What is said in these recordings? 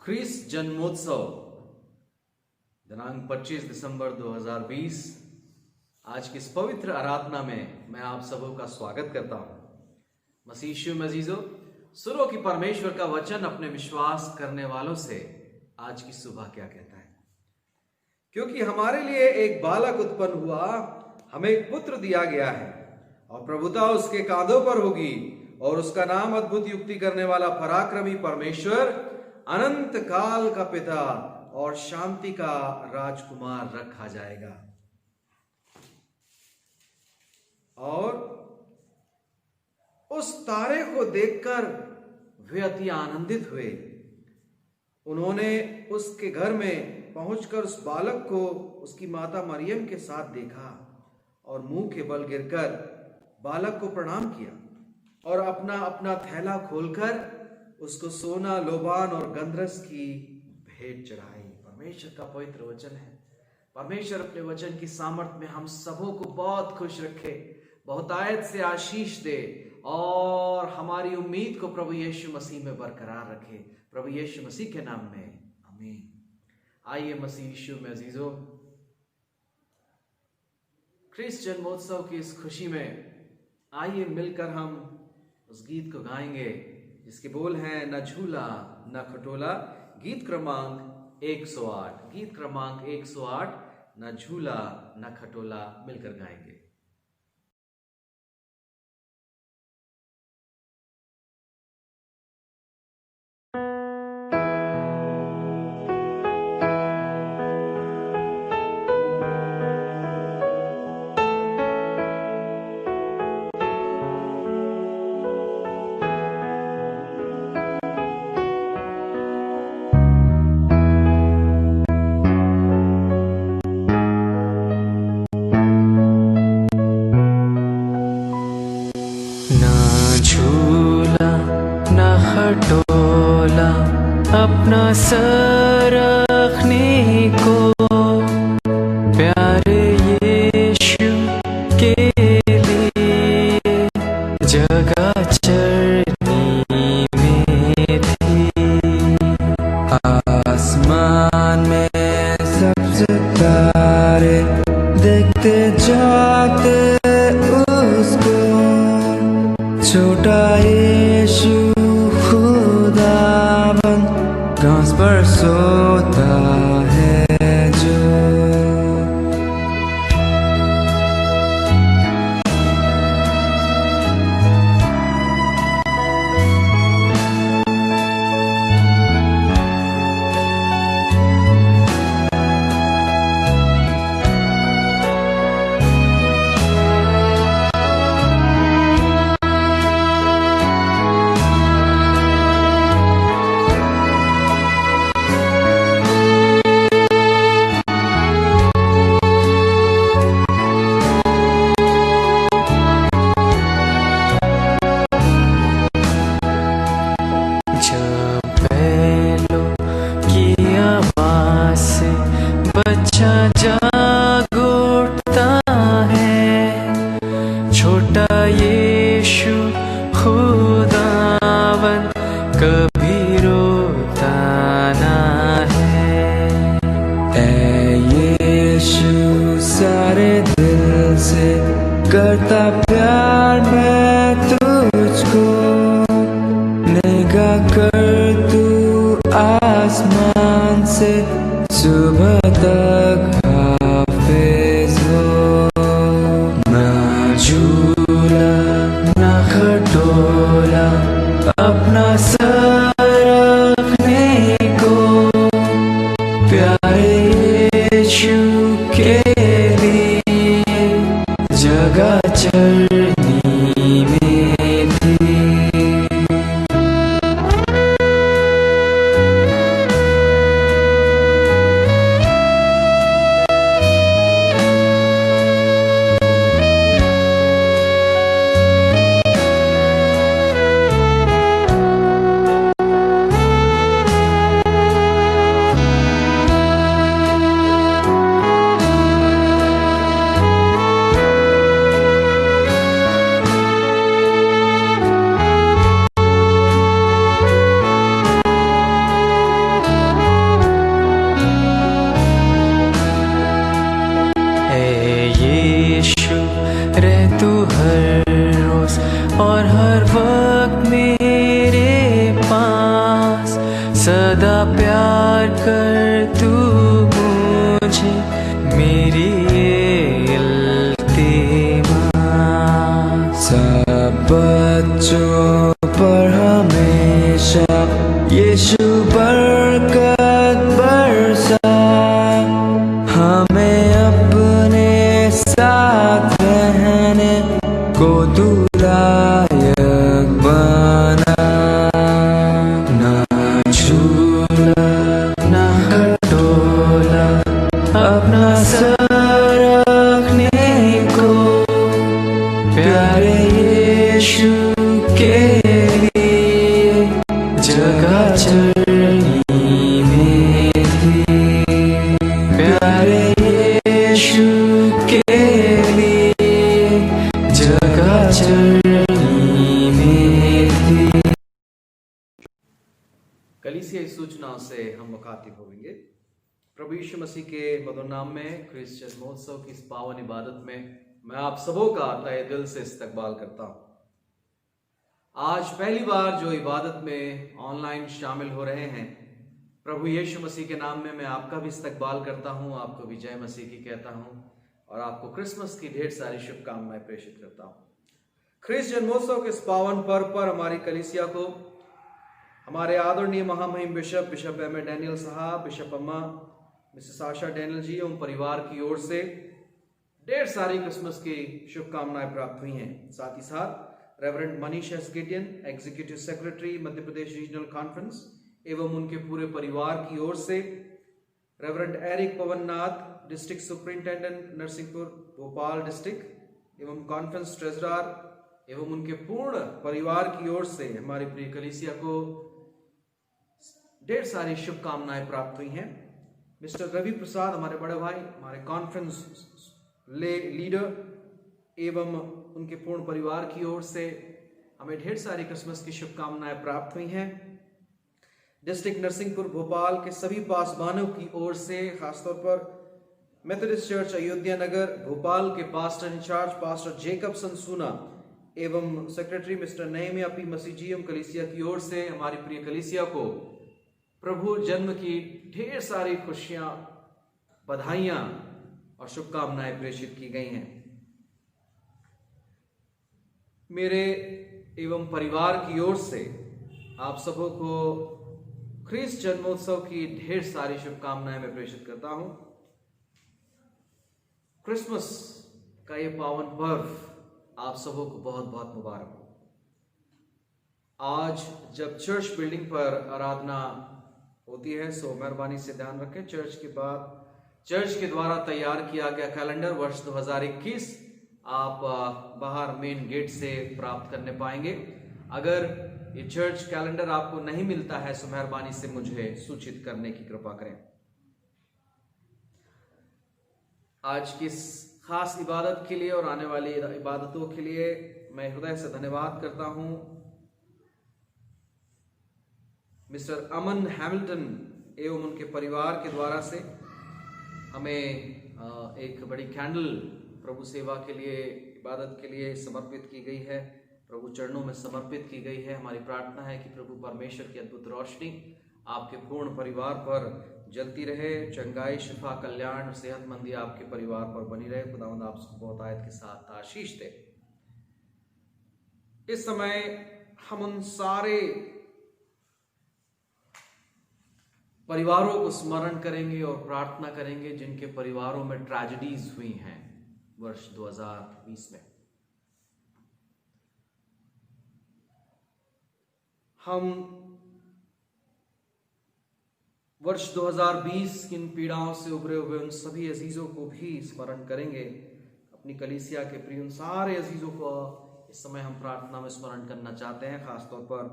ख्रीस्त जन्मोत्सव दिनांक 25 दिसंबर 2020 आज की इस पवित्र आराधना में मैं आप सबों का स्वागत करता हूं। मसीह यीशु में अजीजों, सुनो कि परमेश्वर का वचन अपने विश्वास करने वालों से आज की सुबह क्या कहता है। क्योंकि हमारे लिए एक बालक उत्पन्न हुआ, हमें एक पुत्र दिया गया है और प्रभुता उसके कांधों पर होगी और उसका नाम अद्भुत युक्ति करने वाला, पराक्रमी परमेश्वर, अनंत काल का पिता और शांति का राजकुमार रखा जाएगा। और उस तारे को देखकर वे अति आनंदित हुए। उन्होंने उसके घर में पहुंचकर उस बालक को उसकी माता मरियम के साथ देखा और मुंह के बल गिरकर बालक को प्रणाम किया और अपना अपना थैला खोलकर उसको सोना, लोबान और गंधरस की भेंट चढ़ाई। परमेश्वर का पवित्र वचन है। परमेश्वर अपने वचन की सामर्थ्य में हम सबों को बहुत खुश रखे, बहुतायत से आशीष दे और हमारी उम्मीद को प्रभु यीशु मसीह में बरकरार रखे। प्रभु यीशु मसीह के नाम में आमीन। आइए मसीह यीशु में अजीजों, ख्रीस्त जन्मोत्सव की इस खुशी में आइए मिलकर हम उस गीत को गाएंगे जिसके बोल हैं, न झूला न खटोला। गीत क्रमांक 108, गीत क्रमांक 108, न झूला न खटोला मिलकर गाएंगे। टोला अपना सर रखने को प्यारे यीशु के लिए जगह चरनी में थी। आसमान में सबसे तारे देखते जाते उसको, छोटा यीशु खुदावन घास पर सोता है जो। बच्चा जाग उठता है, छोटा यीशु खुदावन कभी रोता ना है। ऐ यीशु सारे दिल से करता प्यार मैं तुझको, निगाह कर तू आसमान से सुबह तक हाफिज हो। ना झूला ना खटोला अपना सर रखने को, प्यारे यीशु के लिए जगह चरनी मेरी ये इल्तिमास। सब बच्चों पर हमेशा यीशु बरकत बरसा, हमें अपने साथ रहने को तू लायक बना। ना झूला ना खटोला अपना सर रखने को, प्यारे यीशु के लिए जगह चरनी में थी। प्यारे यीशु के लिए जगह चरनी में थी। कलीसियाई सूचनाओं से हम मुखातिब होंगे। प्रभु यीशु मसीह के मधुर नाम में क्रिश्चियन महोत्सव की इस पावन इबादत में मैं आप सबों का तहे दिल से इस्तकबाल करता हूं। आज पहली बार जो इबादत में ऑनलाइन शामिल हो रहे हैं, प्रभु यीशु मसीह के नाम में मैं आपका भी इस्तकबाल करता हूं, आपको भी जय मसीह की कहता हूं और आपको क्रिसमस की ढेर सारी शुभकामनाएं प्रेषित करता हूं। क्रिश्चियन महोत्सव के इस पावन पर्व पर हमारी कलीसिया को हमारे आदरणीय महामहिम बिशप एम ए डैनियल साहब, बिशप अम्मा मिसेस आशा डैनियल जी एवं परिवार की ओर से ढेर सारी क्रिसमस की शुभकामनाएं प्राप्त हुई हैं। साथ ही साथ reverend Manish S Gideon, executive secretary Madhya Pradesh regional conference एवं उनके पूरे परिवार की ओर से reverend Eric Pavannath, district superintendent Narsinghpur Bhopal district एवं कॉन्फ्रेंस ट्रेजरर एवं उनके पूर्ण परिवार की ओर से हमारी प्रिय कलीसिया को ढेर सारी शुभकामनाएं प्राप्त हुई हैं। मिस्टर रवि प्रसाद, हमारे बड़े भाई, हमारे कॉन्फ्रेंस लीडर एवं उनके पूर्ण परिवार की ओर से हमें ढेर सारी क्रिसमस की शुभकामनाएं प्राप्त हुई हैं। डिस्ट्रिक्ट नरसिंहपुर भोपाल के सभी पासबानों की ओर से, खासतौर पर मेथोडिस्ट चर्च अयोध्या नगर भोपाल के पास्टर इंचार्ज पास्टर जेकबसन सूना एवं सेक्रेटरी मिस्टर नईमिया पी मसीह कलीसिया की ओर से हमारी प्रिय कलीसिया को प्रभु जन्म की ढेर सारी खुशियां, बधाइयां और शुभकामनाएं प्रेषित की गई हैं। मेरे एवं परिवार की ओर से आप सबों को ख्रीस्त जन्मोत्सव की ढेर सारी शुभकामनाएं मैं प्रेषित करता हूं। क्रिसमस का ये पावन पर्व आप सबों को बहुत बहुत मुबारक हो। आज जब चर्च बिल्डिंग पर आराधना होती है, सो मेहरबानी से ध्यान रखें, चर्च के द्वारा तैयार किया गया कैलेंडर वर्ष 2021 आप बाहर मेन गेट से प्राप्त करने पाएंगे। अगर ये चर्च कैलेंडर आपको नहीं मिलता है तो मेहरबानी से मुझे सूचित करने की कृपा करें। आज की इस खास इबादत के लिए और आने वाली इबादतों के लिए मैं हृदय से धन्यवाद करता हूं मिस्टर अमन हैमिल्टन एवं उनके परिवार के द्वारा से हमें एक बड़ी कैंडल प्रभु सेवा के लिए, इबादत के लिए समर्पित की गई है, प्रभु चरणों में समर्पित की गई है। हमारी प्रार्थना है कि प्रभु परमेश्वर की अद्भुत रोशनी आपके पूर्ण परिवार पर जलती रहे, चंगाई, शिफा, कल्याण, सेहतमंदी आपके परिवार पर बनी रहे। खुदावंद आपको बहुत आयत के साथ आशीष दे। इस समय हम उन सारे परिवारों को स्मरण करेंगे और प्रार्थना करेंगे जिनके परिवारों में ट्रेजेडीज हुई हैं वर्ष 2020 में। हम वर्ष 2020 की इन पीड़ाओं से उभरे हुए उन सभी अजीजों को भी स्मरण करेंगे। अपनी कलीसिया के प्रिय उन सारे अजीजों को इस समय हम प्रार्थना में स्मरण करना चाहते हैं। खासतौर पर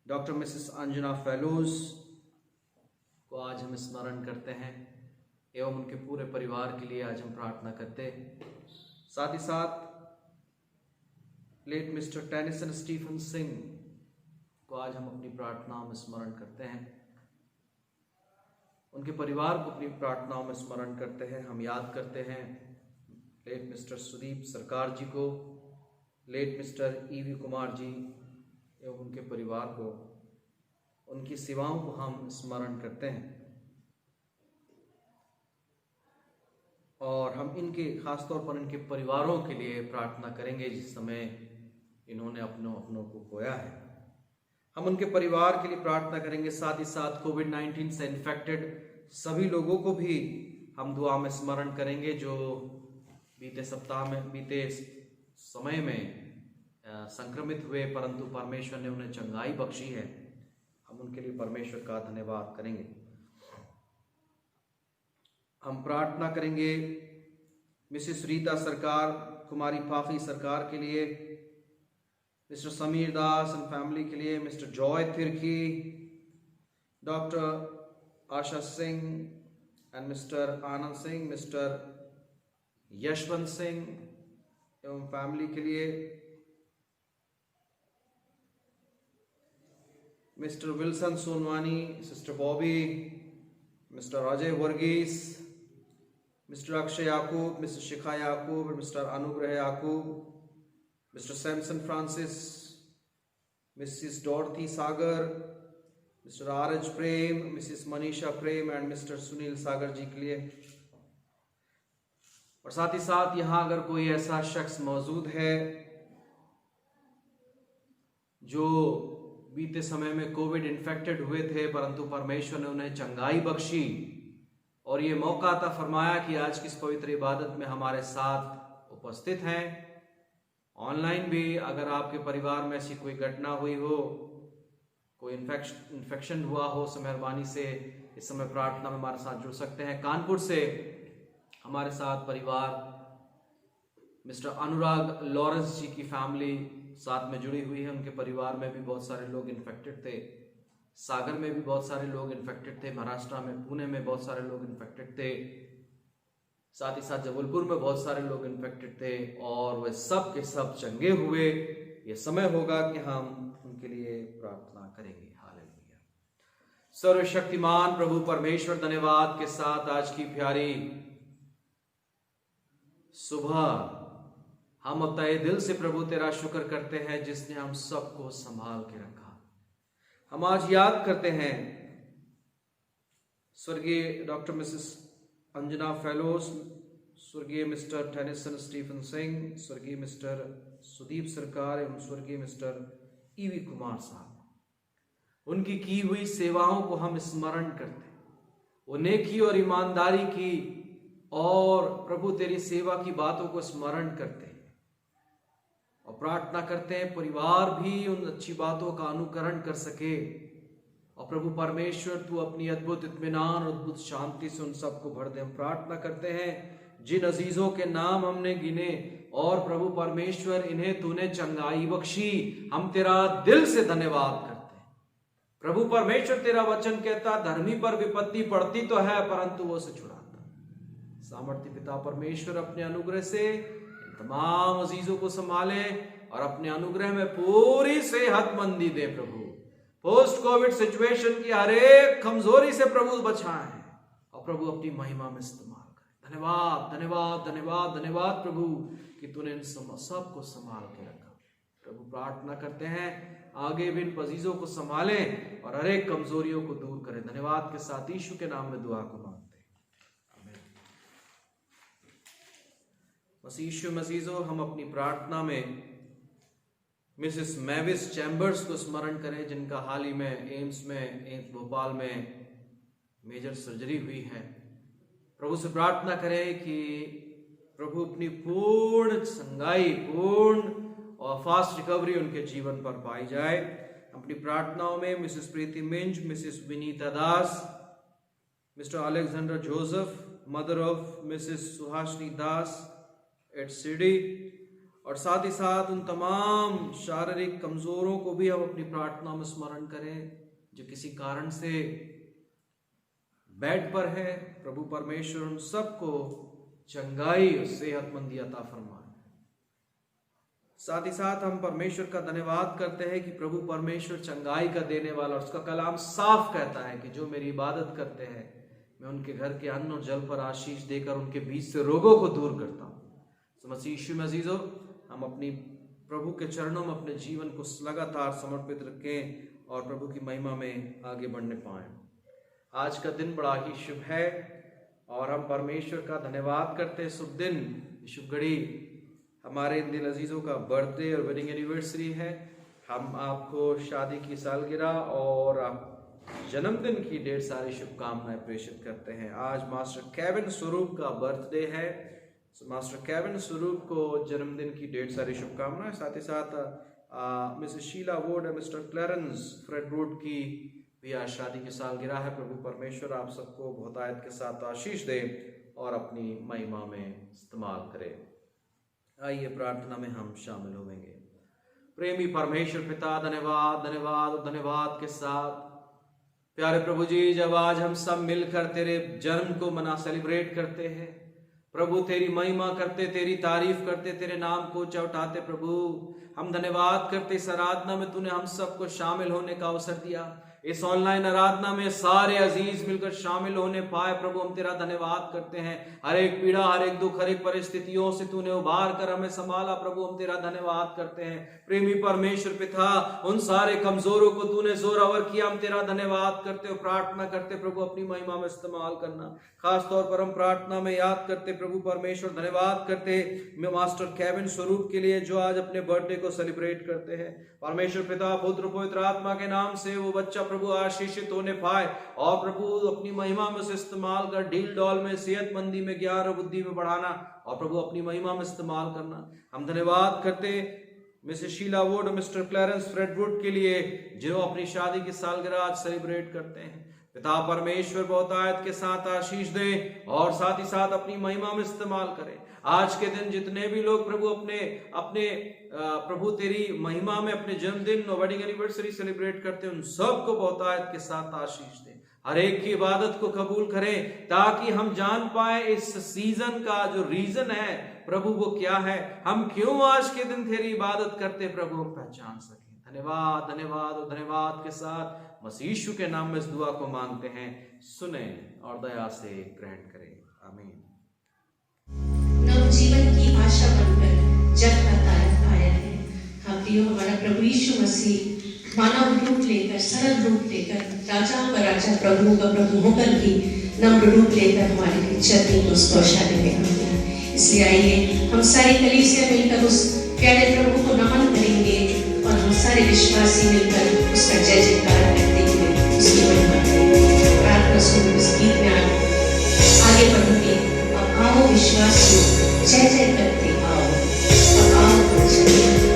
डॉक्टर मिसेस अंजना फेलोज को आज हम स्मरण करते हैं एवं उनके पूरे परिवार के लिए आज हम प्रार्थना करते हैं। साथ ही साथ late Mister Tennyson Stephen Singh को आज हम अपनी प्रार्थनाओं में स्मरण करते हैं। उनके परिवार को अपनी प्रार्थनाओं में स्मरण करते हैं। हम याद करते हैं लेट मिस्टर सुदीप सरकार जी को, late mister EV Kumar ji एवं उनके परिवार को, उनकी सेवाओं को हम स्मरण करते हैं। और हम इनके खास तौर पर इनके परिवारों के लिए प्रार्थना करेंगे जिस समय इन्होंने अपनों को खोया है। हम उनके परिवार के लिए प्रार्थना करेंगे। साथ ही साथ कोविड-19 से इन्फेक्टेड सभी लोगों को भी हम दुआ में स्मरण करेंगे जो बीते समय में संक्रमित हुए, परंतु परमेश्वर ने उन्हें चंगाई बख्शी है। हम उनके लिए परमेश्वर का धन्यवाद करेंगे। हम प्रार्थना करेंगे मिसेस रीता सरकार, कुमारी फाफी सरकार के लिए, mister Sameer Das and family के लिए, mister Joy Tirkey, doctor Asha Singh and mister Anand Singh, mister Yashwant Singh एवं फैमिली के लिए, mister Wilson Sonwani, sister Bobby, mister Ajay Varghese, mister Akshay Yakub, mister Shikha Yakub, mister Anugrah Yakub, mister Samson Francis, Mrs Dorothy Sagar, mister RH Prem, Mrs Manisha Prem and mister Sunil Sagar ji के लिए। और साथ ही साथ यहाँ अगर कोई ऐसा शख्स मौजूद है जो बीते समय में कोविड इन्फेक्टेड हुए थे, परंतु परमेश्वर ने उन्हें चंगाई बख्शी और ये मौका अता फरमाया कि आज की इस पवित्र इबादत में हमारे साथ उपस्थित हैं। ऑनलाइन भी अगर आपके परिवार में ऐसी कोई घटना हुई हो, कोई इन्फेक्शन हुआ हो, तो मेहरबानी से इस समय प्रार्थना में हमारे साथ जुड़ सकते हैं। कानपुर से हमारे साथ परिवार मिस्टर अनुराग लॉरेंस जी की फैमिली साथ में जुड़ी हुई है। उनके परिवार में भी बहुत सारे लोग इन्फेक्टेड थे। सागर में भी बहुत सारे लोग इन्फेक्टेड थे। महाराष्ट्र में पुणे में बहुत सारे लोग इन्फेक्टेड थे। साथ ही साथ जबलपुर में बहुत सारे लोग इन्फेक्टेड थे और वे सब के सब चंगे हुए। ये समय होगा कि हम उनके लिए प्रार्थना करेंगे। हालेलुया। सर्वशक्तिमान प्रभु परमेश्वर, धन्यवाद के साथ आज की प्यारी सुबह हम तहे दिल से प्रभु तेरा शुक्र करते हैं जिसने हम सबको संभाल के रखा। हम आज याद करते हैं स्वर्गीय डॉक्टर मिसेस अंजना फेलोस, स्वर्गीय मिस्टर टेनिसन स्टीफन सिंह, स्वर्गीय मिस्टर सुदीप सरकार एवं स्वर्गीय मिस्टर ईवी कुमार साहब। उनकी की हुई सेवाओं को हम स्मरण करते हैं, वो नेकी और ईमानदारी की और प्रभु तेरी सेवा की बातों को स्मरण करते हैं और प्रार्थना करते हैं परिवार भी उन अच्छी बातों का अनुकरण कर सके। और प्रभु परमेश्वर तू अपनी अद्भुत इत्मीनान और अद्भुत शांति से उन सबको भर दे। हम प्रार्थना करते हैं जिन अजीजों के नाम हमने गिने और प्रभु परमेश्वर इन्हें तूने चंगाई बख्शी, हम तेरा दिल से धन्यवाद करते हैं। प्रभु परमेश्वर तेरा वचन कहता धर्मी पर विपत्ति पड़ती तो है परंतु वो उसे छुड़ाता। सामर्थ्य पिता परमेश्वर अपने अनुग्रह से तमाम अजीजों को संभाले और अपने अनुग्रह में पूरी सेहतमंदी दे। प्रभु पोस्ट कोविड सिचुएशन की हर एक कमजोरी से प्रभु बचाए और प्रभु अपनी महिमा में इस्तेमाल करे। धन्यवाद धन्यवाद धन्यवाद धन्यवाद प्रभु कि तूने इन सबको संभाल के रखा। प्रभु प्रार्थना करते हैं आगे भी इन अजीजों को संभाले और हर एक कमजोरियों को दूर करें। धन्यवाद के साथ यीशु के नाम में दुआ को मांगते हैं, आमीन। बस यीशु मसीजो, हम अपनी प्रार्थना में मिसेस मैविस चैम्बर्स को स्मरण करें जिनका हाल ही में एम्स भोपाल में मेजर सर्जरी हुई है। प्रभु से प्रार्थना करें कि प्रभु अपनी पूर्ण चंगाई, पूर्ण और फास्ट रिकवरी उनके जीवन पर पाई जाए। अपनी प्रार्थनाओं में Mrs Preeti Minz, Mrs Vinita Das, mister Alexander Joseph, mother of Mrs Suhasini Das at Sidhi, और साथ ही साथ उन तमाम शारीरिक कमजोरों को भी हम अपनी प्रार्थना में स्मरण करें जो किसी कारण से बेड पर है। प्रभु परमेश्वर उन सबको चंगाई और सेहतमंदी अता फरमाए। साथ ही साथ हम परमेश्वर का धन्यवाद करते हैं कि प्रभु परमेश्वर चंगाई का देने वाला, और उसका कलाम साफ कहता है कि जो मेरी इबादत करते हैं मैं उनके घर के अन्न और जल पर आशीष देकर उनके बीच से रोगों को दूर करता हूँ। मसीह यीशु में अजीजों, हम अपनी प्रभु के चरणों में अपने जीवन को लगातार समर्पित रखें और प्रभु की महिमा में आगे बढ़ने पाएं। आज का दिन बड़ा ही शुभ है और हम परमेश्वर का धन्यवाद करते हैं शुभ दिन, शुभ घड़ी। हमारे इन दिल अजीज़ों का बर्थडे और वेडिंग एनिवर्सरी है। हम आपको शादी की सालगिरह और जन्मदिन की ढेर सारी शुभकामनाएं प्रेषित करते हैं। आज मास्टर केविन स्वरूप का बर्थडे है। मास्टर केविन स्वरूप को जन्मदिन की ढेर सारी शुभकामनाएं। साथ ही साथ मिसेस शीला वुड और मिस्टर क्लेरेंस फ्रेडवुड की भी आज शादी की सालगिरह है। प्रभु परमेश्वर आप सबको बहुतायत के साथ आशीष दे और अपनी महिमा में इस्तेमाल करे। आइए प्रार्थना में हम शामिल होंगे। प्रेमी परमेश्वर पिता, धन्यवाद धन्यवाद और धन्यवाद के साथ प्यारे प्रभु जी, जब आज हम सब मिलकर तेरे जन्म को सेलिब्रेट करते हैं प्रभु, तेरी महिमा करते, तेरी तारीफ करते, तेरे नाम को ऊंचा उठाते प्रभु, हम धन्यवाद करते इस आराधना में तूने हम सबको शामिल होने का अवसर दिया। इस ऑनलाइन आराधना में सारे अजीज मिलकर शामिल होने पाए प्रभु, हम तेरा धन्यवाद करते हैं। हर एक पीड़ा, हर एक दुख, हर एक परिस्थितियों से तूने उबार कर हमें संभाला प्रभु, हम तेरा धन्यवाद करते हैं। प्रेमी परमेश्वर पिता, उन सारे कमजोरों को तूने जोरावर किया, हम तेरा धन्यवाद करते हो। प्रार्थना करते प्रभु अपनी महिमा में इस्तेमाल करना। खास तौर पर हम प्रार्थना में याद करते प्रभु परमेश्वर, धन्यवाद करते मास्टर केविन स्वरूप के लिए जो आज अपने बर्थडे को सेलिब्रेट करते हैं। परमेश्वर पिता, पुत्र पवित्र आत्मा के नाम से वो बच्चा प्रभु आशीषित होने पाए और प्रभु अपनी महिमा में से इस्तेमाल कर ढील डॉल में, सेहतमंदी में, ज्ञान और बुद्धि में बढ़ाना और प्रभु अपनी महिमा में इस्तेमाल करना। हम धन्यवाद करते मिसेस शीला वुड और मिस्टर क्लेरेंस फ्रेडवुड के लिए जो अपनी शादी की सालगिरह आज सेलिब्रेट करते हैं। पिता परमेश्वर बहुतायत के साथ आशीष दे और साथ ही साथ अपनी महिमा में इस्तेमाल करें। आज के दिन जितने भी लोग प्रभु अपने अपने प्रभु तेरी महिमा में अपने जन्मदिन और वेडिंग एनिवर्सरी सेलिब्रेट करते हैं, उन सबको बहुतायत के साथ आशीष दें। हर एक की इबादत को कबूल करें ताकि हम जान पाए इस सीजन का जो रीजन है प्रभु वो क्या है, हम क्यों आज के दिन तेरी इबादत करते प्रभु, हम पहचान सकें। धन्यवाद धन्यवाद और धन्यवाद के साथ मसीह यीशु के नाम में इस दुआ को मांगते हैं, सुने और दया से ग्रहण करें। आमीन। नवजीवन की आशा बनकर जग का तारा आया है। हम दियो हमारा प्रभु यीशु मसीह मानव रूप लेकर, सरल रूप लेकर, राजा का राजा, प्रभु का प्रभु होकर भी नम्र रूप लेकर हमारे लिए चलने को शौचालय में आ गया। इसलिए आइए हम सारी कलीसिया मिलकर उस प्यारे प्रभु को नमन करेंगे और हम सारे विश्वासी मिलकर उसका जय जयकार करते हुए उसकी महिमा करेंगे। प्रार्थना सुन उस गीत में आगे बढ़ेंगे। अब आओ विश्वासी, जय जय करते आओ, अब आओ चलिए।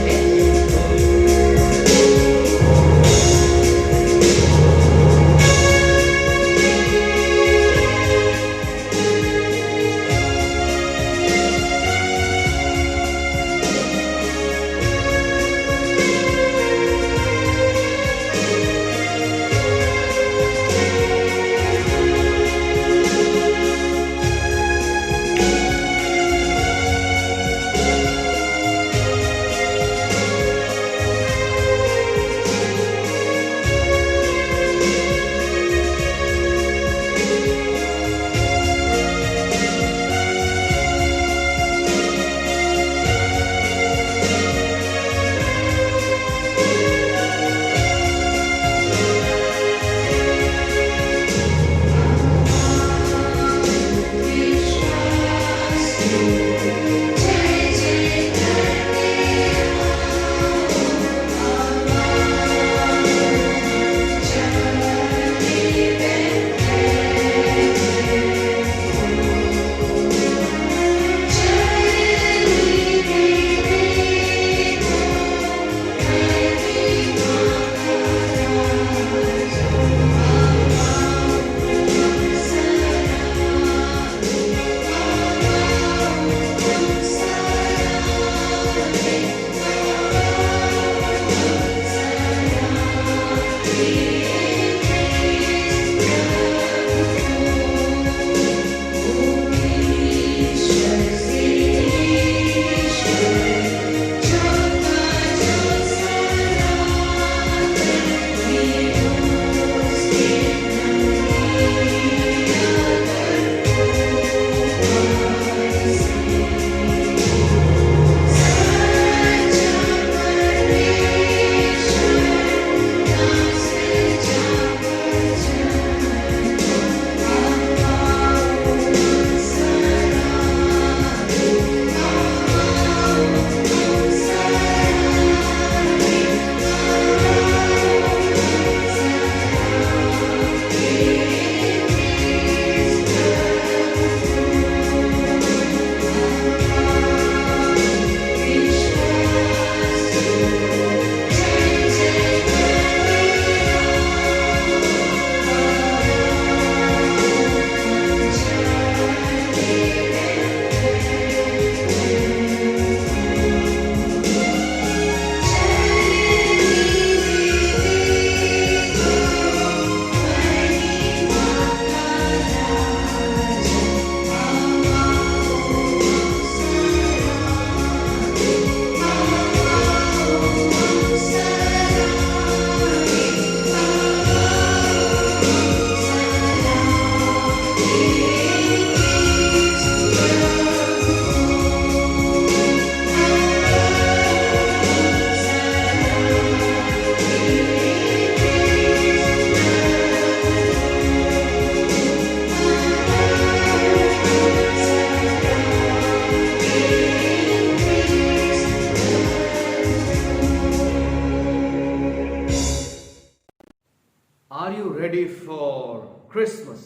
क्रिसमस?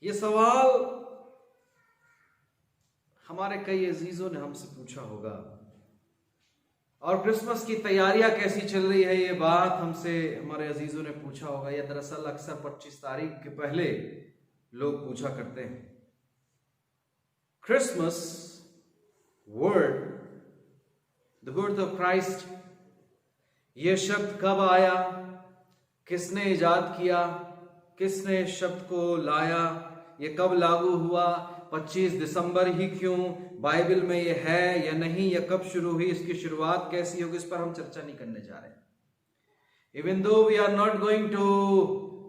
ये सवाल हमारे कई अजीजों ने हमसे पूछा होगा, और क्रिसमस की तैयारियां कैसी चल रही है, ये बात हमसे हमारे अजीजों ने पूछा होगा। या दरअसल अक्सर 25 तारीख के पहले लोग पूछा करते हैं। Christmas word, the birth of Christ, ये शब्द कब आया, किसने इजाद किया, किसने इस शब्द को लाया, ये कब लागू हुआ, 25 दिसंबर ही क्यों, बाइबल में ये है या नहीं, या कब शुरू हुई, इसकी शुरुआत कैसी होगी, इस पर हम चर्चा नहीं करने जा रहे। Even though we are not going to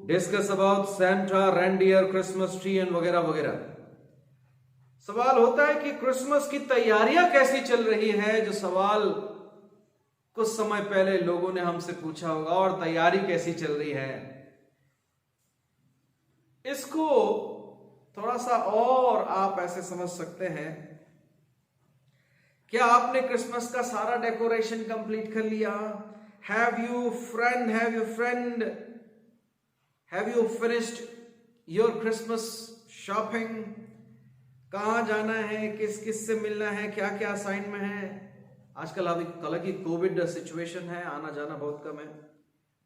discuss about Santa, reindeer, Christmas tree and वगैरह वगैरह। सवाल होता है कि क्रिसमस की तैयारियां कैसी चल रही है, जो सवाल कुछ समय पहले लोगों ने हमसे पूछा होगा, और तैयारी कैसी चल रही है। इसको थोड़ा सा और आप ऐसे समझ सकते हैं, क्या आपने क्रिसमस का सारा डेकोरेशन कंप्लीट कर लिया? Have you finished your Christmas shopping? कहां जाना है, किस किस से मिलना है, क्या क्या साइन में है। आजकल अभी हालांकि कोविड सिचुएशन है, आना जाना बहुत कम है,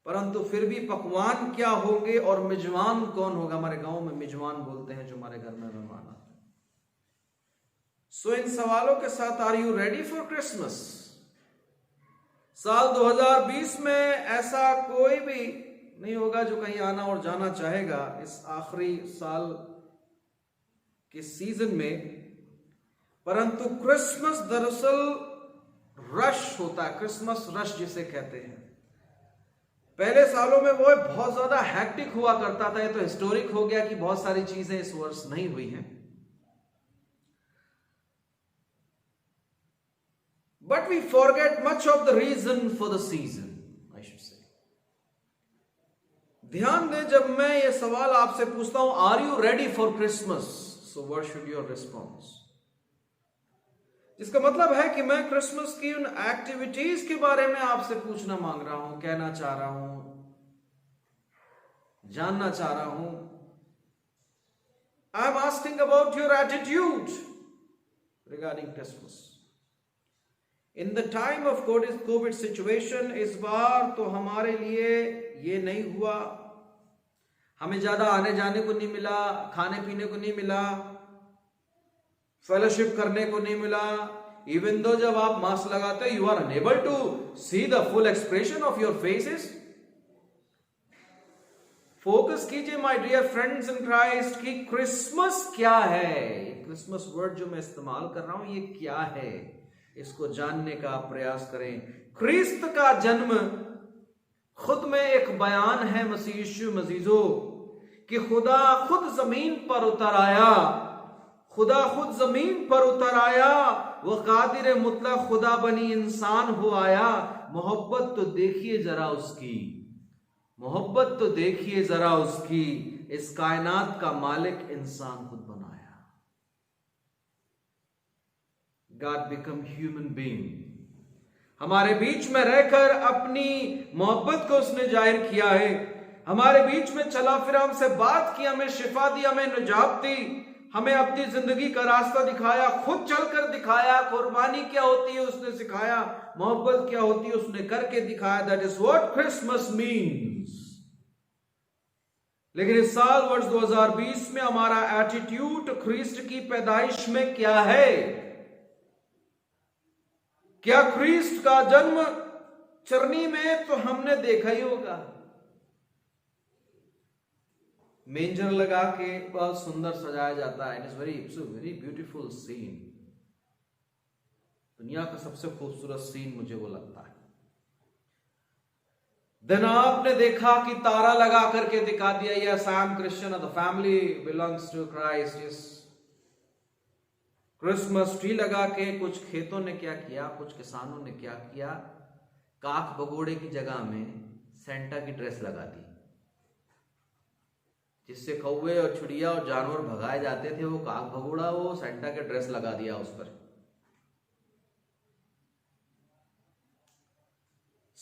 परंतु फिर भी पकवान क्या होंगे और मेजबान कौन होगा। हमारे गांव में मेजबान बोलते हैं जो हमारे घर में मेहमान आते हैं। सो इन सवालों के साथ, are you ready for Christmas? साल 2020 में ऐसा कोई भी नहीं होगा जो कहीं आना और जाना चाहेगा इस आखिरी साल के सीजन में, परंतु क्रिसमस दरअसल रश होता है, क्रिसमस रश जिसे कहते हैं। पहले सालों में वो बहुत ज्यादा हैक्टिक हुआ करता था। ये तो हिस्टोरिक हो गया कि बहुत सारी चीजें इस वर्ष नहीं हुई हैं, but we forget much of the reason for the season, I should say. ध्यान दें, जब मैं ये सवाल आपसे पूछता हूं, are you ready for Christmas, so what should your response? इसका मतलब है कि मैं क्रिसमस की उन एक्टिविटीज के बारे में आपसे पूछना मांग रहा हूं, कहना चाह रहा हूं, जानना चाह रहा हूं। I am asking about your attitude regarding Christmas in the time of Covid situation. इस बार तो हमारे लिए ये नहीं हुआ, हमें ज्यादा आने जाने को नहीं मिला, खाने पीने को नहीं मिला, फेलोशिप करने को नहीं मिला। इवन दो जब आप मास्क लगाते, you are unable to see the full expression of your faces. Focus कीजिए my dear friends in Christ कि क्रिसमस क्या है। क्रिसमस वर्ड जो मैं इस्तेमाल कर रहा हूं, ये क्या है, इसको जानने का प्रयास करें। क्रिस्त का जन्म खुद में एक बयान है मसीह यीशु मजीजो, कि खुदा खुद जमीन पर उतर आया, खुदा खुद जमीन पर उतर आया, वो कादिर मुतलक खुदा बनी इंसान हो आया। मोहब्बत तो देखिए जरा उसकी, मोहब्बत तो देखिए जरा उसकी, इस कायनात का मालिक इंसान खुद बनाया। God become human being, हमारे बीच में रहकर अपनी मोहब्बत को उसने जाहिर किया है, हमारे बीच में चला फिरा, हमसे बात की, हमें शिफा दी, हमें निजात दी, हमें अपनी जिंदगी का रास्ता दिखाया, खुद चलकर दिखाया। कुर्बानी क्या होती है उसने सिखाया, मोहब्बत क्या होती है उसने करके दिखाया। That is what Christmas means. लेकिन इस साल वर्ष 2020 में हमारा एटीट्यूड ख्रीस्ट की पैदाइश में क्या है? क्या ख्रीस्ट का जन्म चरनी में तो हमने देखा ही होगा, मेंजर लगा के बहुत सुंदर सजाया जाता है। It is very beautiful scene. दुनिया का सबसे खूबसूरत सीन मुझे वो लगता है। देन आपने देखा कि तारा लगा करके दिखा दिया, yes I am Christian, the family belongs to Christ. Yes, Christmas tree लगा के कुछ खेतों ने क्या किया, कुछ किसानों ने क्या किया, काक भगोड़े की जगह में सेंटा की ड्रेस लगा दी, जिससे कौवे और चिड़िया और जानवर भगाए जाते थे। वो काक भगोड़ा, वो सेंटा के ड्रेस लगा दिया उस पर।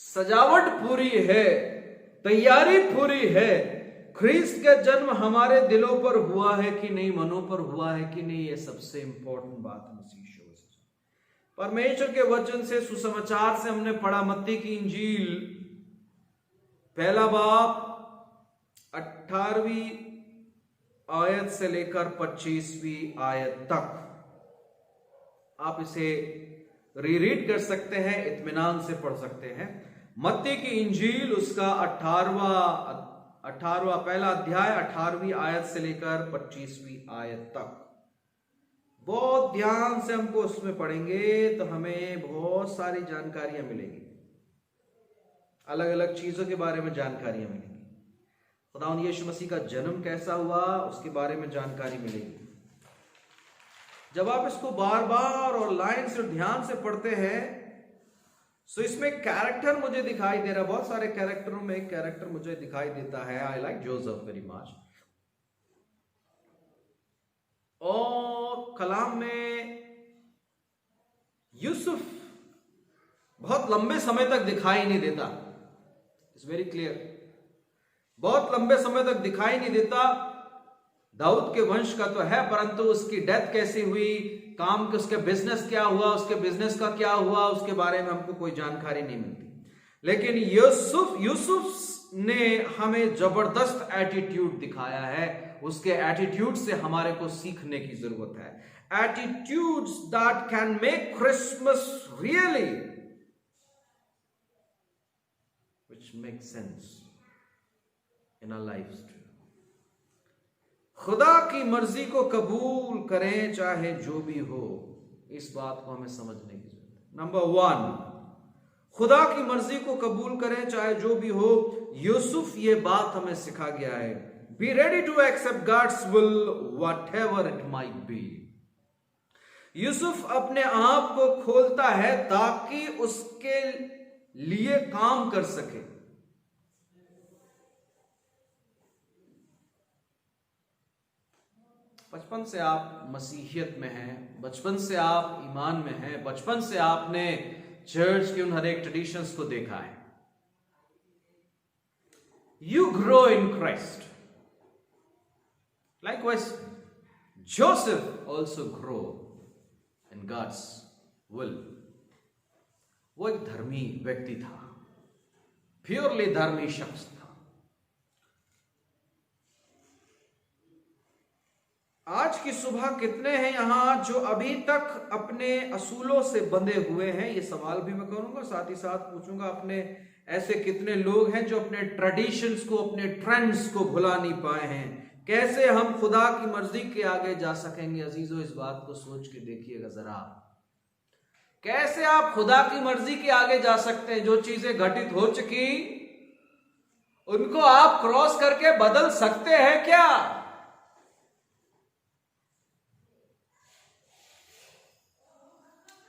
सजावट पूरी है, तैयारी पूरी है। ख्रीस्त का जन्म हमारे दिलों पर हुआ है कि नहीं, मनों पर हुआ है कि नहीं, ये सबसे इंपॉर्टेंट बात है। मसीह परमेश्वर के वचन से, सुसमाचार से हमने पढ़ा मत्ती की इंजील पहला बाब 18वीं आयत से लेकर 25वीं आयत तक। आप इसे रीरीड कर सकते हैं, इत्मीनान से पढ़ सकते हैं। मत्ती की इंजील उसका 18वां पहला अध्याय 18वीं आयत से लेकर 25वीं आयत तक। बहुत ध्यान से हमको उसमें पढ़ेंगे तो हमें बहुत सारी जानकारियां मिलेंगी, अलग अलग चीजों के बारे में जानकारियां मिलेंगी। खुदावंद यीशु मसीह का जन्म कैसा हुआ उसके बारे में जानकारी मिलेगी। जब आप इसको बार बार और लाइन से ध्यान से पढ़ते हैं तो इसमें कैरेक्टर मुझे दिखाई दे रहा है। बहुत सारे कैरेक्टरों में एक कैरेक्टर मुझे दिखाई देता है। I like Joseph very much. और कलाम में यूसुफ बहुत लंबे समय तक दिखाई नहीं देता। इट्स वेरी क्लियर, बहुत लंबे समय तक दिखाई नहीं देता। दाऊद के वंश का तो है, परंतु उसकी डेथ कैसी हुई, काम के उसके बिजनेस क्या हुआ, उसके बिजनेस का क्या हुआ, उसके बारे में हमको कोई जानकारी नहीं मिलती। लेकिन यूसुफ ने हमें जबरदस्त एटीट्यूड दिखाया है। उसके एटीट्यूड से हमारे को सीखने की जरूरत है। Attitudes that can make Christmas really which make sense in our lives. खुदा की मर्जी को कबूल करें चाहे जो भी हो, इस बात को हमें समझने की जरूरत है। नंबर 1, खुदा की मर्जी को कबूल करें चाहे जो भी हो। यूसुफ ये बात हमें सिखा गया है। Be ready to accept God's will whatever it might be. Yusuf अपने आप को खोलता है ताकि उसके लिए काम कर सके। बचपन से आप मसीहियत में हैं, बचपन से आप ईमान में हैं, बचपन से आपने चर्च के उन हर एक ट्रेडिशंस को देखा है। You grow in Christ. Likewise, Joseph also grew in God's will. वो एक धर्मी व्यक्ति था, प्योरली धर्मी शख्स था। आज की सुबह कितने हैं यहां जो अभी तक अपने असूलों से बंधे हुए हैं? ये सवाल भी मैं करूंगा, साथ ही साथ पूछूंगा अपने ऐसे कितने लोग हैं जो अपने ट्रेडिशंस को, अपने ट्रेंड्स को भुला नहीं पाए हैं। कैसे हम खुदा की मर्जी के आगे जा सकेंगे? अजीजों, इस बात को सोच के देखिएगा जरा। कैसे आप खुदा की मर्जी के आगे जा सकते हैं? जो चीजें घटित हो चुकी उनको आप क्रॉस करके बदल सकते हैं क्या?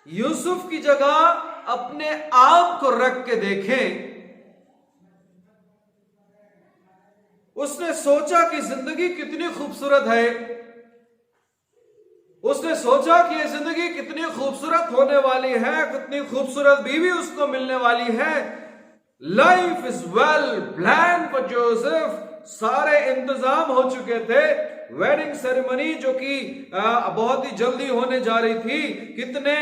यूसुफ की जगह अपने आप को रख के देखें। उसने सोचा कि जिंदगी कितनी खूबसूरत है। उसने सोचा कि ये जिंदगी कितनी खूबसूरत होने वाली है, कितनी खूबसूरत बीवी उसको मिलने वाली है। Life is well plan for Joseph. सारे इंतजाम हो चुके थे। वेडिंग सेरेमनी जो कि बहुत ही जल्दी होने जा रही थी। कितने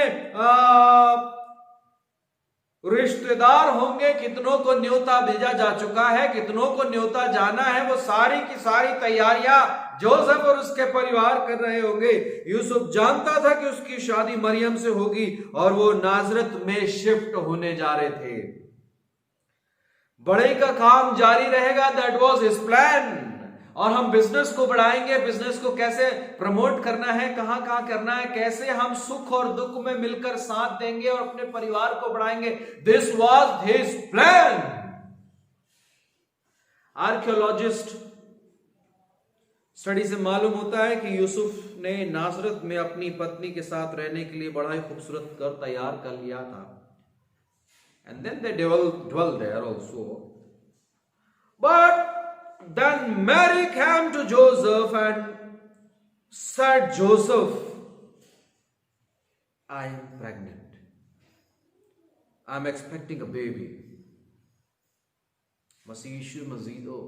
रिश्तेदार होंगे, कितनों को न्योता भेजा जा चुका है, कितनों को न्योता जाना है, वो सारी की सारी तैयारियां जोसेफ और उसके परिवार कर रहे होंगे। यूसुफ जानता था कि उसकी शादी मरियम से होगी और वो नाजरत में शिफ्ट होने जा रहे थे। बड़े का काम जारी रहेगा, दैट वाज हिज प्लान। और हम बिजनेस को बढ़ाएंगे, बिजनेस को कैसे प्रमोट करना है, कहां कहां करना है, कैसे हम सुख और दुख में मिलकर साथ देंगे और अपने परिवार को बढ़ाएंगे। This was his plan. Archaeologist study से मालूम होता है कि यूसुफ ने नासरत में अपनी पत्नी के साथ रहने के लिए बड़ा ही खूबसूरत घर तैयार कर लिया था। And then they dwell there also. But then Mary came to Joseph and said, Joseph, I am pregnant. I am expecting a baby. मसीह यीशु मसीहो,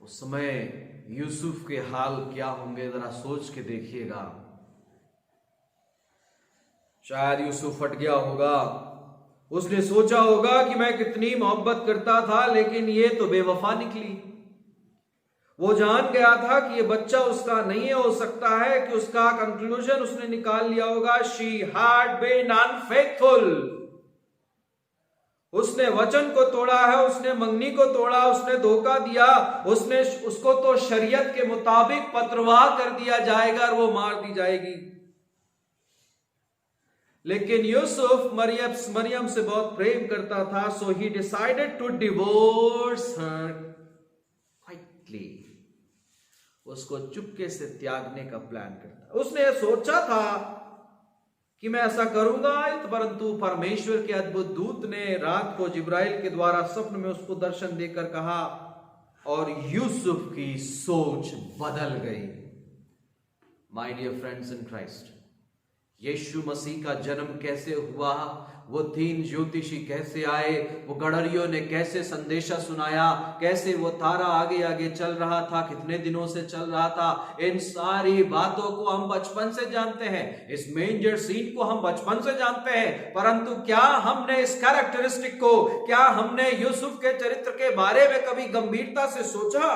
उस समय यूसुफ के हाल क्या होंगे जरा सोच के देखिएगा। शायद यूसुफ फट गया होगा, उसने सोचा होगा कि मैं कितनी मोहब्बत करता था, लेकिन ये तो बेवफा निकली। वो जान गया था कि ये बच्चा उसका नहीं है, हो सकता है कि उसका कंक्लूजन उसने निकाल लिया होगा, शी हैड बीन अनफेथफुल। उसने वचन को तोड़ा है, उसने मंगनी को तोड़ा, उसने धोखा दिया, उसने उसको तो शरीयत के मुताबिक पत्रवाह कर दिया जाएगा और वो मार दी जाएगी। लेकिन यूसुफ मरियम से बहुत प्रेम करता था, so he decided to divorce her quietly. उसको चुपके से त्यागने का प्लान करता। उसने सोचा था कि मैं ऐसा करूंगा, परंतु परमेश्वर के अद्भुत दूत ने रात को जिब्राइल के द्वारा स्वप्न में उसको दर्शन देकर कहा और यूसुफ की सोच बदल गई। My dear friends in Christ, Yeshu Masih का जन्म कैसे हुआ, वो 3 ज्योतिषी कैसे आए, वो गडरियों ने कैसे संदेशा सुनाया, कैसे वो तारा आगे आगे चल रहा था, कितने दिनों से चल रहा था, इन सारी बातों को हम बचपन से जानते हैं। इस मेंजर सीन को हम बचपन से जानते हैं, परंतु क्या हमने इस कैरेक्टरिस्टिक को, क्या हमने यूसुफ के चरित्र के बारे में कभी गंभीरता से सोचा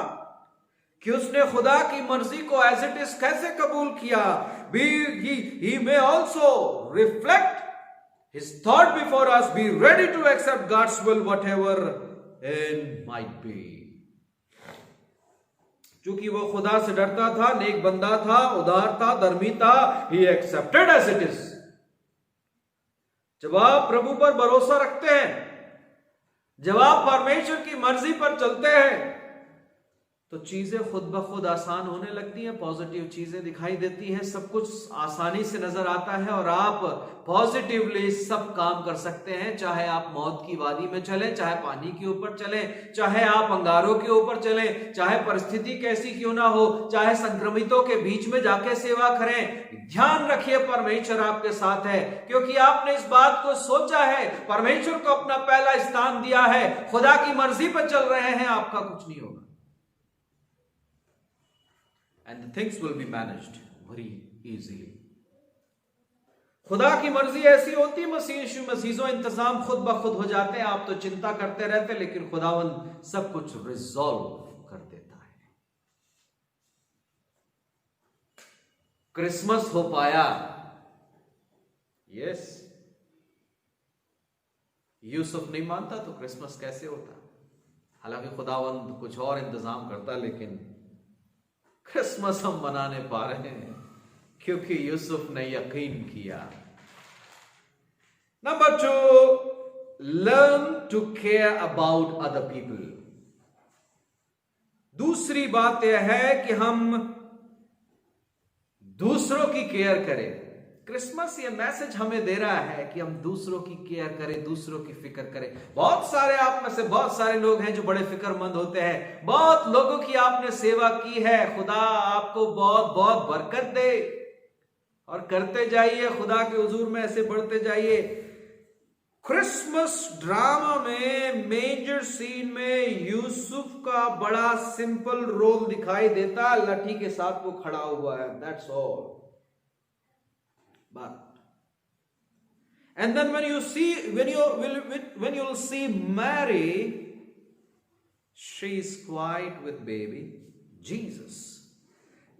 कि उसने खुदा की मर्जी को एज इट इज कैसे कबूल किया। He may also reflect his thought before us, be ready to accept God's will whatever it might be। चूंकि वो खुदा से डरता था, नेक बंदा था, उदार था, धर्मी था, he accepted as it is। जब आप प्रभु पर भरोसा रखते हैं, जब आप परमेश्वर की मर्जी पर चलते हैं, तो चीजें खुद ब खुद आसान होने लगती हैं, पॉजिटिव चीजें दिखाई देती हैं, सब कुछ आसानी से नजर आता है और आप पॉजिटिवली सब काम कर सकते हैं। चाहे आप मौत की वादी में चलें, चाहे पानी के ऊपर चलें, चाहे आप अंगारों के ऊपर चलें, चाहे परिस्थिति कैसी क्यों ना हो, चाहे संक्रमितों के बीच में जाके सेवा करें, ध्यान रखिए परमेश्वर आपके साथ है, क्योंकि आपने इस बात को सोचा है, परमेश्वर को अपना पहला स्थान दिया है, खुदा की मर्जी पर चल रहे हैं, आपका कुछ नहीं होगा। And the things will be managed very easily। खुदा की मर्जी ऐसी होती, मसीह यीशु मसीह इंतजाम खुद ब खुद हो जाते हैं। आप तो चिंता करते रहते, लेकिन खुदावंद सब कुछ रिजॉल्व कर देता है। क्रिसमस हो पाया, यस। यूसुफ नहीं मानता तो क्रिसमस कैसे होता। हालांकि खुदावंद कुछ और इंतजाम करता, लेकिन क्रिसमस हम मनाने पा रहे हैं क्योंकि यूसुफ ने यकीन किया। Number 2, learn to care about other people. दूसरी बात यह है कि हम दूसरों की केयर करें। क्रिसमस ये मैसेज हमें दे रहा है कि हम दूसरों की केयर करें, दूसरों की फिक्र करें। बहुत सारे आप में से बहुत सारे लोग हैं जो बड़े फिक्रमंद होते हैं, बहुत लोगों की आपने सेवा की है। खुदा आपको बहुत बहुत बरकत दे और करते जाइए, खुदा के हुजूर में ऐसे बढ़ते जाइए। क्रिसमस ड्रामा में, मेजर सीन में यूसुफ का बड़ा सिंपल रोल दिखाई देता, लाठी के साथ वो खड़ा हुआ है, that's all. But and then when you'll see Mary, she's quiet with baby Jesus।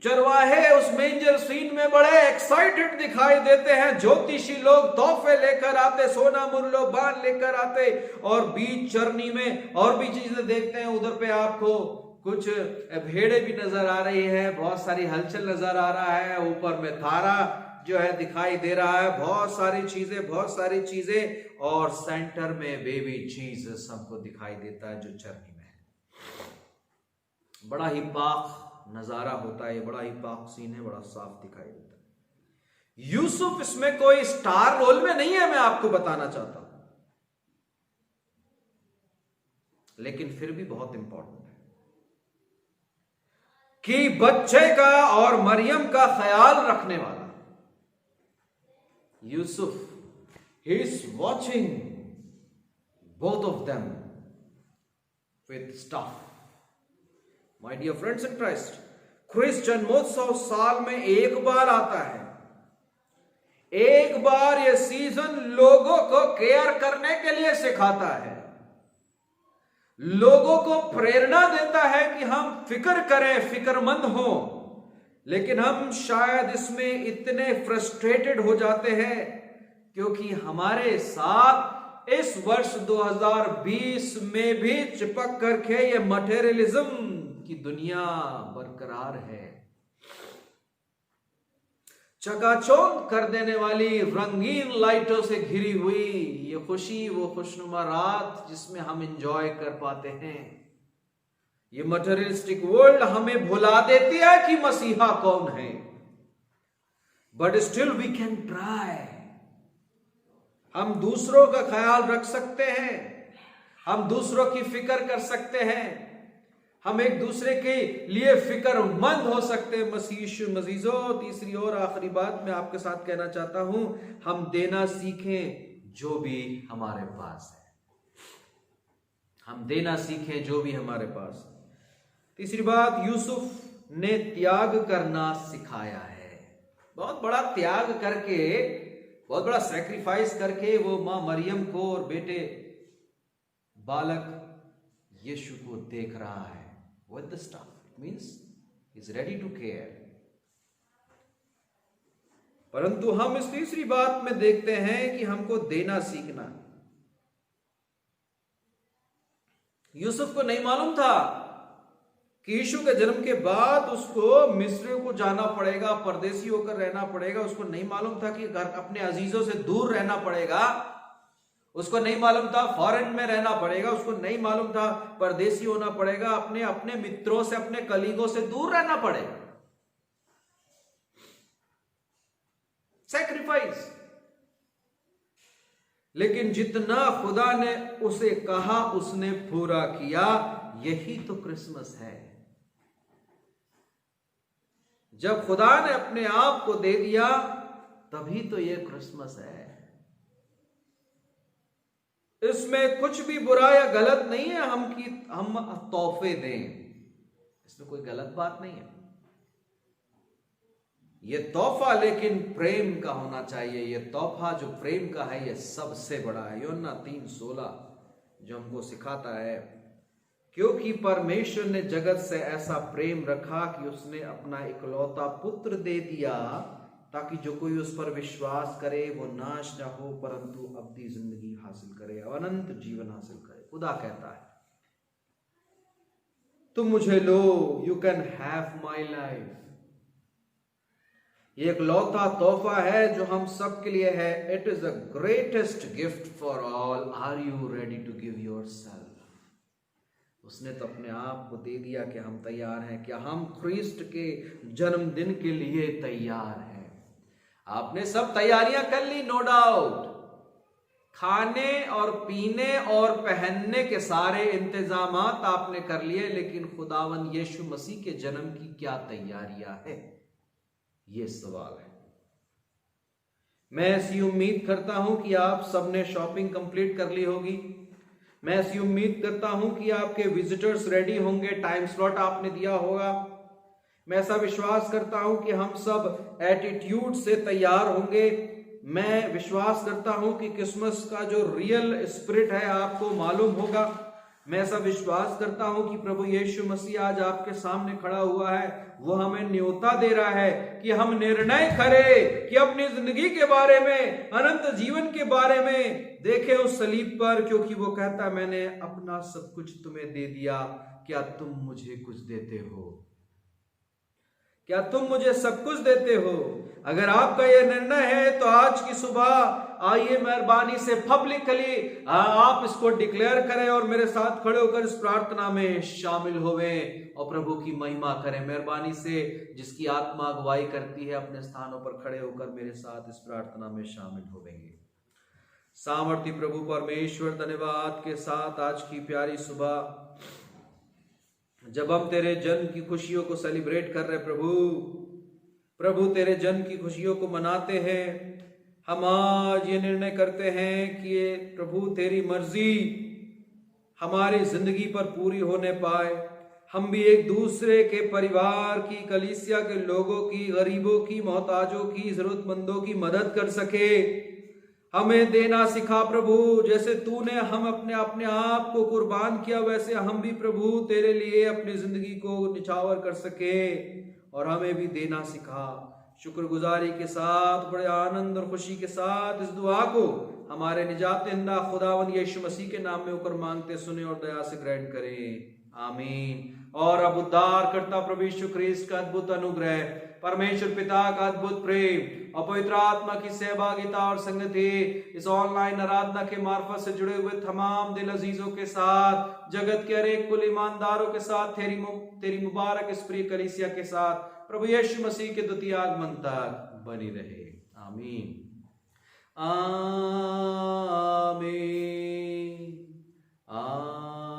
चरवाहे उस मेंजर सीन में बड़े एक्साइटेड दिखाई देते हैं। ज्योतिषी लोग तोहफे लेकर आते, सोना मुर्लो बाण लेकर आते, और बीच चरनी में और भी चीजें देखते हैं। उधर पे आपको कुछ भेड़े भी नजर आ रही है, बहुत सारी हलचल नजर आ रहा है, ऊपर में तारा जो है दिखाई दे रहा है, बहुत सारी चीजें, और सेंटर में बेबी जीसस हमको दिखाई देता है जो चरनी में है। बड़ा ही पाक नजारा होता है, बड़ा ही पाक सीन है, बड़ा साफ दिखाई देता है। यूसुफ इसमें कोई स्टार रोल में नहीं है, मैं आपको बताना चाहता हूं, लेकिन फिर भी बहुत इंपॉर्टेंट है कि बच्चे का और मरियम का ख्याल रखने वाला Yusuf, he is watching both of them with stuff. My dear friends in Christ, ख्रिस्त जन्मोत्सव साल में एक बार आता है। एक बार यह सीजन लोगों को केयर करने के लिए सिखाता है, लोगों को प्रेरणा देता है कि हम फिक्र करें, फिक्रमंद हो। लेकिन हम शायद इसमें इतने फ्रस्ट्रेटेड हो जाते हैं क्योंकि हमारे साथ इस वर्ष 2020 में भी चिपक करके ये मटेरियलिज्म की दुनिया बरकरार है। चकाचौंध कर देने वाली रंगीन लाइटों से घिरी हुई ये खुशी, वो खुशनुमा रात जिसमें हम एंजॉय कर पाते हैं। ये मटेरियलिस्टिक वर्ल्ड हमें भुला देती है कि मसीहा कौन है। But still we can try. हम दूसरों का ख्याल रख सकते हैं, हम दूसरों की फिक्र कर सकते हैं, हम एक दूसरे के लिए फिक्रमंद हो सकते हैं। मसीजो, तीसरी और आखिरी बात मैं आपके साथ कहना चाहता हूं, हम देना सीखें जो भी हमारे पास है। हम देना सीखें जो भी हमारे पास है। तीसरी बात, यूसुफ ने त्याग करना सिखाया है। बहुत बड़ा त्याग करके, बहुत बड़ा सैक्रिफाइस करके वो मां मरियम को और बेटे बालक यीशु को देख रहा है। With the stuff, it means he's ready to care. परंतु हम इस तीसरी बात में देखते हैं कि हमको देना सीखना। यूसुफ को नहीं मालूम था कि यीशु के जन्म के बाद उसको मिस्र को जाना पड़ेगा, परदेसी होकर रहना पड़ेगा। उसको नहीं मालूम था कि घर अपने अजीजों से दूर रहना पड़ेगा। उसको नहीं मालूम था फॉरेन में रहना पड़ेगा। उसको नहीं मालूम था परदेसी होना पड़ेगा, अपने मित्रों से, अपने कलीगों से दूर रहना पड़ेगा। सैक्रिफाइस। लेकिन जितना खुदा ने उसे कहा उसने पूरा किया। यही तो क्रिसमस है। जब खुदा ने अपने आप को दे दिया तभी तो यह क्रिसमस है। इसमें कुछ भी बुरा या गलत नहीं है हम तोहफे दें, इसमें कोई गलत बात नहीं है। यह तोहफा लेकिन प्रेम का होना चाहिए। यह तोहफा जो प्रेम का है यह सबसे बड़ा है। यूहन्ना 3:16 जो हमको सिखाता है, क्योंकि परमेश्वर ने जगत से ऐसा प्रेम रखा कि उसने अपना इकलौता पुत्र दे दिया ताकि जो कोई उस पर विश्वास करे वो नाश न हो परंतु अब्दी जिंदगी हासिल करे, अनंत जीवन हासिल करे। खुदा कहता है तुम मुझे लो, you can have my life. ये एक लौता तोहफा है जो हम सब के लिए है। It is the greatest gift for all. Are you ready to give yourself? उसने तो अपने आप को दे दिया कि हम तैयार हैं। क्या हम ख्रिस्त के जन्मदिन के लिए तैयार हैं? आपने सब तैयारियां कर ली, नो डाउट। खाने और पीने और पहनने के सारे इंतजामात आपने कर लिए, लेकिन खुदावंद यीशु मसीह के जन्म की क्या तैयारियां हैं? ये सवाल है। मैं ऐसी उम्मीद करता हूं कि आप सबने शॉपिंग कंप्लीट कर ली होगी। मैं ऐसी उम्मीद करता हूं कि आपके विजिटर्स रेडी होंगे, टाइम स्लॉट आपने दिया होगा। मैं ऐसा विश्वास करता हूं कि हम सब एटीट्यूड से तैयार होंगे। मैं विश्वास करता हूं कि क्रिसमस का जो रियल स्पिरिट है आपको मालूम होगा। मैं ऐसा विश्वास करता हूं कि प्रभु यीशु मसीह आज आपके सामने खड़ा हुआ है। वो हमें न्योता दे रहा है कि हम निर्णय करें कि अपनी जिंदगी के बारे में, अनंत जीवन के बारे में देखें उस सलीब पर, क्योंकि वो कहता है मैंने अपना सब कुछ तुम्हें दे दिया, क्या तुम मुझे कुछ देते हो? क्या तुम मुझे सब कुछ देते हो? अगर आपका यह निर्णय है तो आज की सुबह आइए मेहरबानी से पब्लिकली आप इसको डिक्लेयर करें और मेरे साथ खड़े होकर इस प्रार्थना में शामिल होवें और प्रभु की महिमा करें। मेहरबानी से जिसकी आत्मा अगुवाई करती है अपने स्थानों पर खड़े होकर मेरे साथ इस प्रार्थना में शामिल होवेंगे। सामर्थी प्रभु परमेश्वर, धन्यवाद के साथ आज की प्यारी सुबह जब हम तेरे जन्म की खुशियों को सेलिब्रेट कर रहे प्रभु तेरे जन्म की खुशियों को मनाते हैं, हम आज ये निर्णय करते हैं कि ये प्रभु तेरी मर्जी हमारी जिंदगी पर पूरी होने पाए। हम भी एक दूसरे के परिवार की, कलीसिया के लोगों की, गरीबों की, मोहताजों की, जरूरतमंदों की मदद कर सके। हमें देना सिखा प्रभु, जैसे तूने हम अपने अपने आप को कुर्बान किया, वैसे हम भी प्रभु तेरे लिए अपनी जिंदगी को निछावर कर सके और हमें भी देना सिखा। शुक्रगुजारी के साथ, बड़े आनंद और खुशी के साथ इस दुआ को हमारे निजात दहिंदा खुदावंद यीशु मसीह के नाम में होकर मांगते, सुने और दया से ग्रहण करें। आमीन। और अब उद्धार करता प्रभु यीशु ख्रीस्त का अद्भुत अनुग्रह, परमेश्वर पिता का अद्भुत प्रेम और पवित्र आत्मा की सहभागिता और संगति इस ऑनलाइन आराधना के मार्फत से जुड़े हुए तमाम दिल अजीजों के साथ, जगत के हरेक कुल ईमानदारों के साथ, तेरी मुबारक इस प्रिय कलीसिया के साथ प्रभु यीशु मसीह के द्वितीय आगमन तक बनी रहे। आमीन। आमीन। आमीन।